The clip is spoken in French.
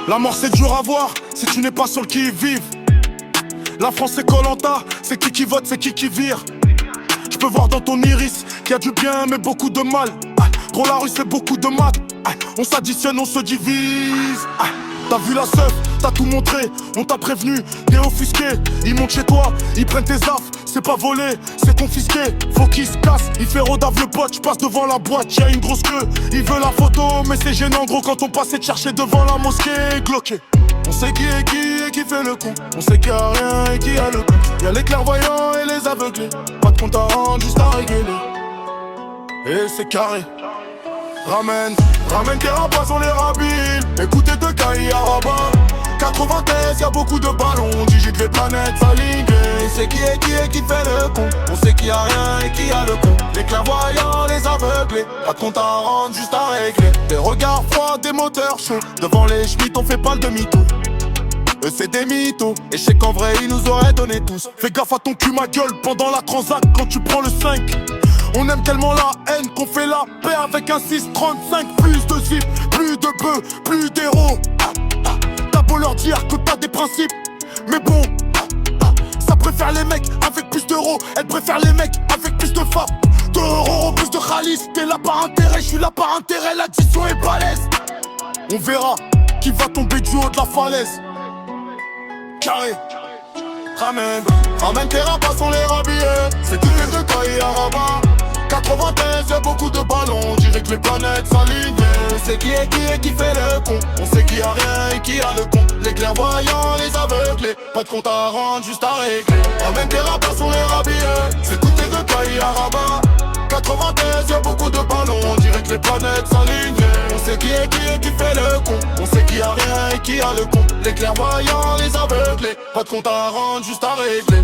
La mort c'est dur à voir si tu n'es pas sur le qui-vive. La France c'est Koh-Lanta, c'est qui vote, c'est qui vire. Je peux voir dans ton iris qu'il y a du bien mais beaucoup de mal. Gros la rue c'est beaucoup de maths. On s'additionne, on se divise. T'as vu la seuf, t'as tout montré, on t'a prévenu, t'es offusqué. Ils montent chez toi, ils prennent tes affres, c'est pas volé, c'est confisqué. Faut qu'ils se cassent, il fait rodave le pote, j'passe devant la boîte, y'a une grosse queue. Il veut la photo, mais c'est gênant gros quand on passait te chercher devant la mosquée, gloqué. On sait qui est qui et qui fait le con, on sait qu'il y a rien et qui a le con. Y'a les clairvoyants et les aveuglés, pas de compte à rendre, juste à réguler. Et c'est carré. Ramène tes rabats, on les rabine. Écoutez de Kaï à Rabat 93, y'a beaucoup de ballons. Digite les planètes s'alignent. C'est qui est qui fait le con. On sait qu'il y a rien et qui a le con. Les clairvoyants, les aveuglés. Pas de compte à rendre, juste à régler. Des regards froids, des moteurs chauds. Devant les schmitts, on fait pas le demi-tour. Eux c'est des mythos. Et je sais qu'en vrai, ils nous auraient donné tous. Fais gaffe à ton cul, ma gueule, pendant la transac quand tu prends le 5. On aime tellement la haine qu'on fait la paix avec un 635. Plus de zip, plus de bœufs, plus d'héros. T'as beau leur dire que t'as des principes, mais bon, ça préfère les mecs avec plus d'euros. Elle préfère les mecs avec plus de femmes. 2 euros, plus de khalis. T'es là par intérêt, je suis là par intérêt. L'addition est balèze. On verra qui va tomber du haut de la falaise. Carré. Ramène tes rabats, on les rhabillés. C'est tous les deux Kaï à Rabat 93, y'a beaucoup de ballons. On dirait que les planètes s'alignent. On sait qui est qui fait le con. On sait qu'il y a rien et qui a le con. Les clairvoyants, les aveuglés. Pas de compte à rendre, juste à régler. Ramène tes rabats, on les rhabillés. C'est tous les deux Kaï à Rabat 93, y'a beaucoup de ballons. On dirait que les planètes s'alignent. On sait qui est qui fait le con. On sait qu'il y a rien et qui a le con. Les clairvoyants, les aveuglés. Pas de compte à rendre, juste à régler.